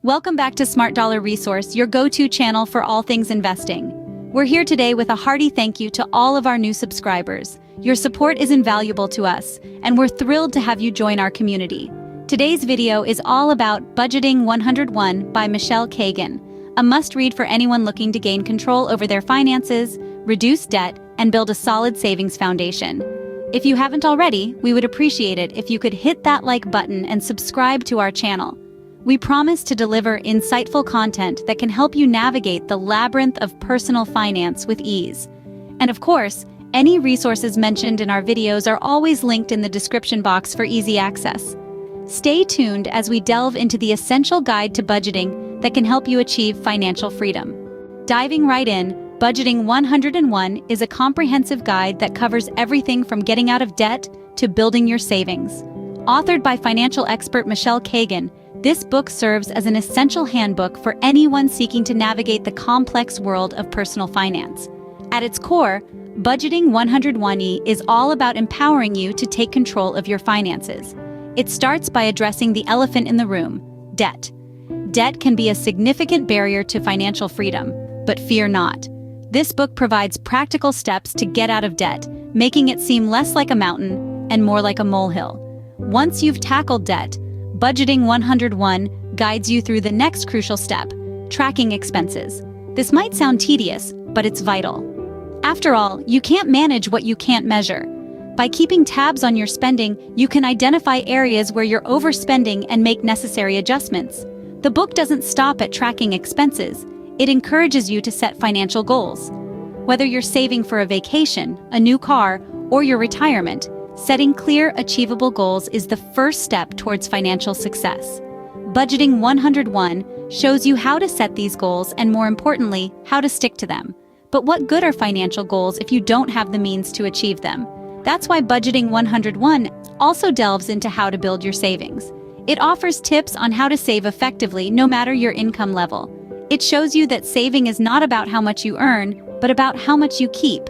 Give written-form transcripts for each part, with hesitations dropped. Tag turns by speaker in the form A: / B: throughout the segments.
A: Welcome back to Smart Dollar Resource, your go-to channel for all things investing. We're here today with a hearty thank you to all of our new subscribers. Your support is invaluable to us, and we're thrilled to have you join our community. Today's video is all about Budgeting 101 by Michele Cagan, a must-read for anyone looking to gain control over their finances, reduce debt, and build a solid savings foundation. If you haven't already, we would appreciate it if you could hit that like button and subscribe to our channel. We promise to deliver insightful content that can help you navigate the labyrinth of personal finance with ease. And of course, any resources mentioned in our videos are always linked in the description box for easy access. Stay tuned as we delve into the essential guide to budgeting that can help you achieve financial freedom. Diving right in, Budgeting 101 is a comprehensive guide that covers everything from getting out of debt to building your savings. Authored by financial expert Michele Cagan, this book serves as an essential handbook for anyone seeking to navigate the complex world of personal finance. At its core, Budgeting 101 is all about empowering you to take control of your finances. It starts by addressing the elephant in the room, debt. Debt can be a significant barrier to financial freedom, but fear not. This book provides practical steps to get out of debt, making it seem less like a mountain and more like a molehill. Once you've tackled debt, Budgeting 101 guides you through the next crucial step, tracking expenses. This might sound tedious, but it's vital. After all, you can't manage what you can't measure. By keeping tabs on your spending, you can identify areas where you're overspending and make necessary adjustments. The book doesn't stop at tracking expenses. It encourages you to set financial goals. Whether you're saving for a vacation, a new car, or your retirement, setting clear, achievable goals is the first step towards financial success. Budgeting 101 shows you how to set these goals and, more importantly, how to stick to them. But what good are financial goals if you don't have the means to achieve them? That's why Budgeting 101 also delves into how to build your savings. It offers tips on how to save effectively no matter your income level. It shows you that saving is not about how much you earn, but about how much you keep.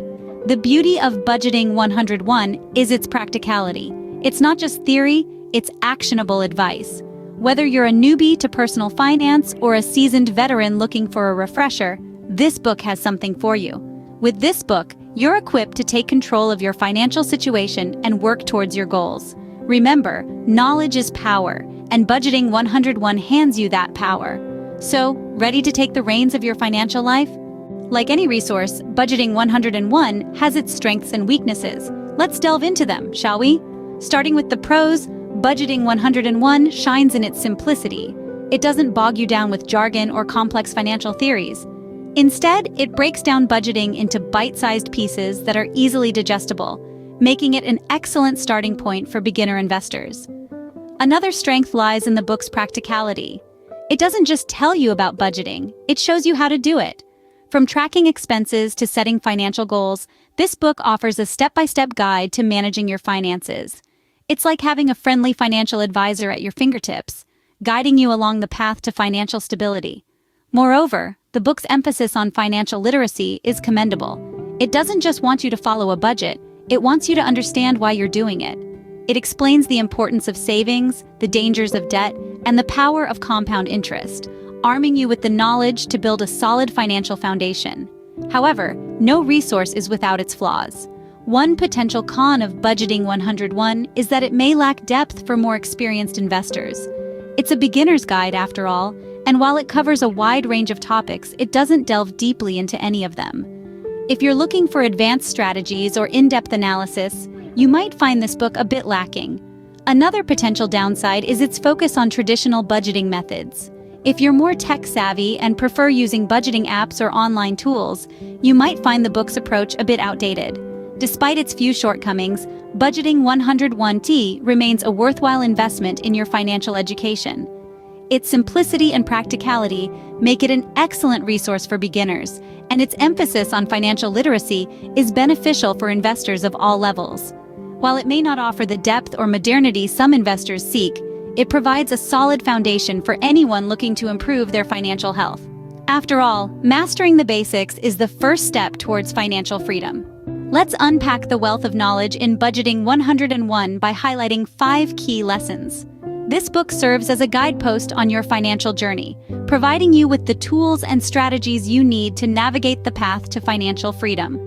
A: The beauty of Budgeting 101 is its practicality. It's not just theory, it's actionable advice. Whether you're a newbie to personal finance or a seasoned veteran looking for a refresher, this book has something for you. With this book, you're equipped to take control of your financial situation and work towards your goals. Remember, knowledge is power, and Budgeting 101 hands you that power. So, ready to take the reins of your financial life? Like any resource, Budgeting 101 has its strengths and weaknesses. Let's delve into them, shall we? Starting with the pros, Budgeting 101 shines in its simplicity. It doesn't bog you down with jargon or complex financial theories. Instead, it breaks down budgeting into bite-sized pieces that are easily digestible, making it an excellent starting point for beginner investors. Another strength lies in the book's practicality. It doesn't just tell you about budgeting, it shows you how to do it. From tracking expenses to setting financial goals, this book offers a step-by-step guide to managing your finances. It's like having a friendly financial advisor at your fingertips, guiding you along the path to financial stability. Moreover, the book's emphasis on financial literacy is commendable. It doesn't just want you to follow a budget, it wants you to understand why you're doing it. It explains the importance of savings, the dangers of debt, and the power of compound interest, arming you with the knowledge to build a solid financial foundation. However, no resource is without its flaws. One potential con of Budgeting 101 is that it may lack depth for more experienced investors. It's a beginner's guide after all, and while it covers a wide range of topics, it doesn't delve deeply into any of them. If you're looking for advanced strategies or in-depth analysis, you might find this book a bit lacking. Another potential downside is its focus on traditional budgeting methods. If you're more tech-savvy and prefer using budgeting apps or online tools, you might find the book's approach a bit outdated. Despite its few shortcomings, Budgeting 101 remains a worthwhile investment in your financial education. Its simplicity and practicality make it an excellent resource for beginners, and its emphasis on financial literacy is beneficial for investors of all levels. While it may not offer the depth or modernity some investors seek, it provides a solid foundation for anyone looking to improve their financial health. After all, mastering the basics is the first step towards financial freedom. Let's unpack the wealth of knowledge in Budgeting 101 by highlighting 5 key lessons. This book serves as a guidepost on your financial journey, providing you with the tools and strategies you need to navigate the path to financial freedom.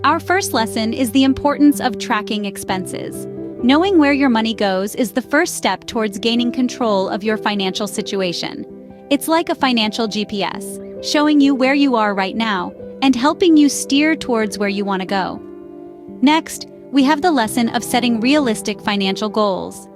A: Our first lesson is the importance of tracking expenses. Knowing where your money goes is the first step towards gaining control of your financial situation. It's like a financial GPS, showing you where you are right now and helping you steer towards where you want to go. Next, we have the lesson of setting realistic financial goals.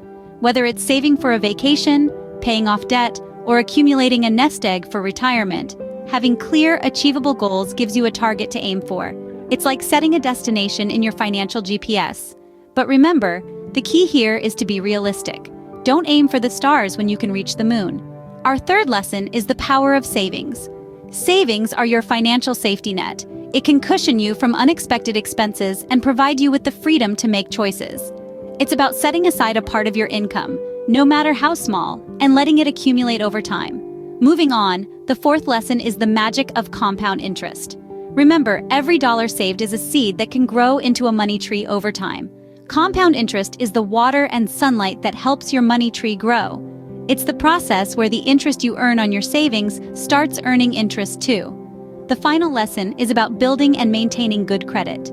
A: Whether it's saving for a vacation, paying off debt, or accumulating a nest egg for retirement, having clear, achievable goals gives you a target to aim for. It's like setting a destination in your financial GPS. But remember, the key here is to be realistic. Don't aim for the stars when you can reach the moon. Our third lesson is the power of savings. Savings are your financial safety net. It can cushion you from unexpected expenses and provide you with the freedom to make choices. It's about setting aside a part of your income, no matter how small, and letting it accumulate over time. Moving on, the fourth lesson is the magic of compound interest. Remember, every dollar saved is a seed that can grow into a money tree over time. Compound interest is the water and sunlight that helps your money tree grow. It's the process where the interest you earn on your savings starts earning interest too. The final lesson is about building and maintaining good credit.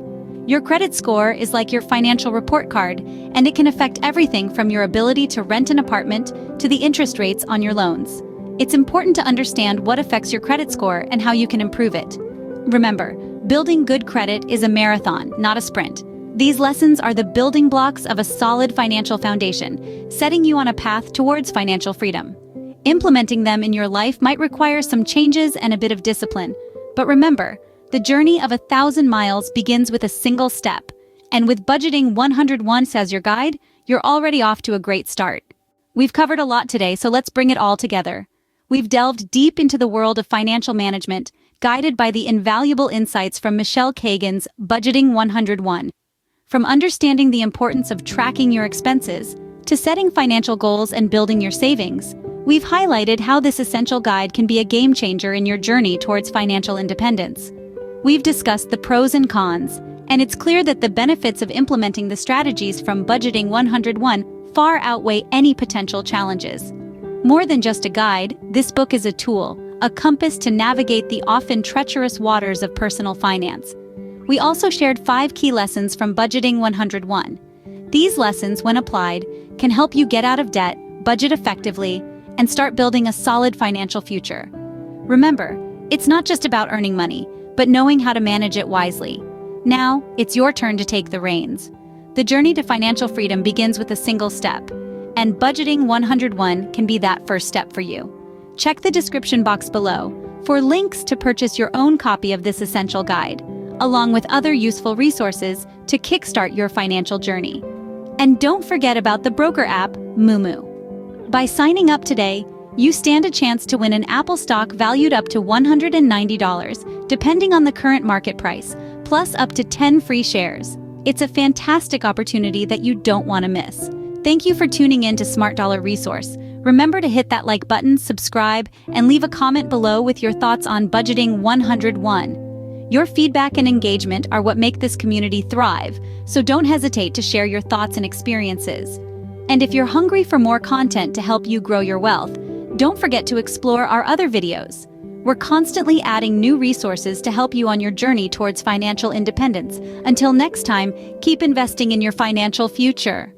A: Your credit score is like your financial report card, and it can affect everything from your ability to rent an apartment to the interest rates on your loans. It's important to understand what affects your credit score and how you can improve it. Remember, building good credit is a marathon, not a sprint. These lessons are the building blocks of a solid financial foundation, setting you on a path towards financial freedom. Implementing them in your life might require some changes and a bit of discipline, but remember, the journey of 1,000 miles begins with a single step, and with Budgeting 101 as your guide, you're already off to a great start. We've covered a lot today, so let's bring it all together. We've delved deep into the world of financial management, guided by the invaluable insights from Michele Cagan's Budgeting 101. From understanding the importance of tracking your expenses, to setting financial goals and building your savings, we've highlighted how this essential guide can be a game changer in your journey towards financial independence. We've discussed the pros and cons, and it's clear that the benefits of implementing the strategies from Budgeting 101 far outweigh any potential challenges. More than just a guide, this book is a tool, a compass to navigate the often treacherous waters of personal finance. We also shared 5 key lessons from Budgeting 101. These lessons, when applied, can help you get out of debt, budget effectively, and start building a solid financial future. Remember, it's not just about earning money, but knowing how to manage it wisely. Now, it's your turn to take the reins. The journey to financial freedom begins with a single step, and Budgeting 101 can be that first step for you. Check the description box below for links to purchase your own copy of this essential guide, along with other useful resources to kickstart your financial journey. And don't forget about the broker app, MooMoo. By signing up today, you stand a chance to win an Apple stock valued up to $190, depending on the current market price, plus up to 10 free shares. It's a fantastic opportunity that you don't want to miss. Thank you for tuning in to Smart Dollar Resource. Remember to hit that like button, subscribe, and leave a comment below with your thoughts on Budgeting 101. Your feedback and engagement are what make this community thrive, so don't hesitate to share your thoughts and experiences. And if you're hungry for more content to help you grow your wealth, don't forget to explore our other videos. We're constantly adding new resources to help you on your journey towards financial independence. Until next time, keep investing in your financial future.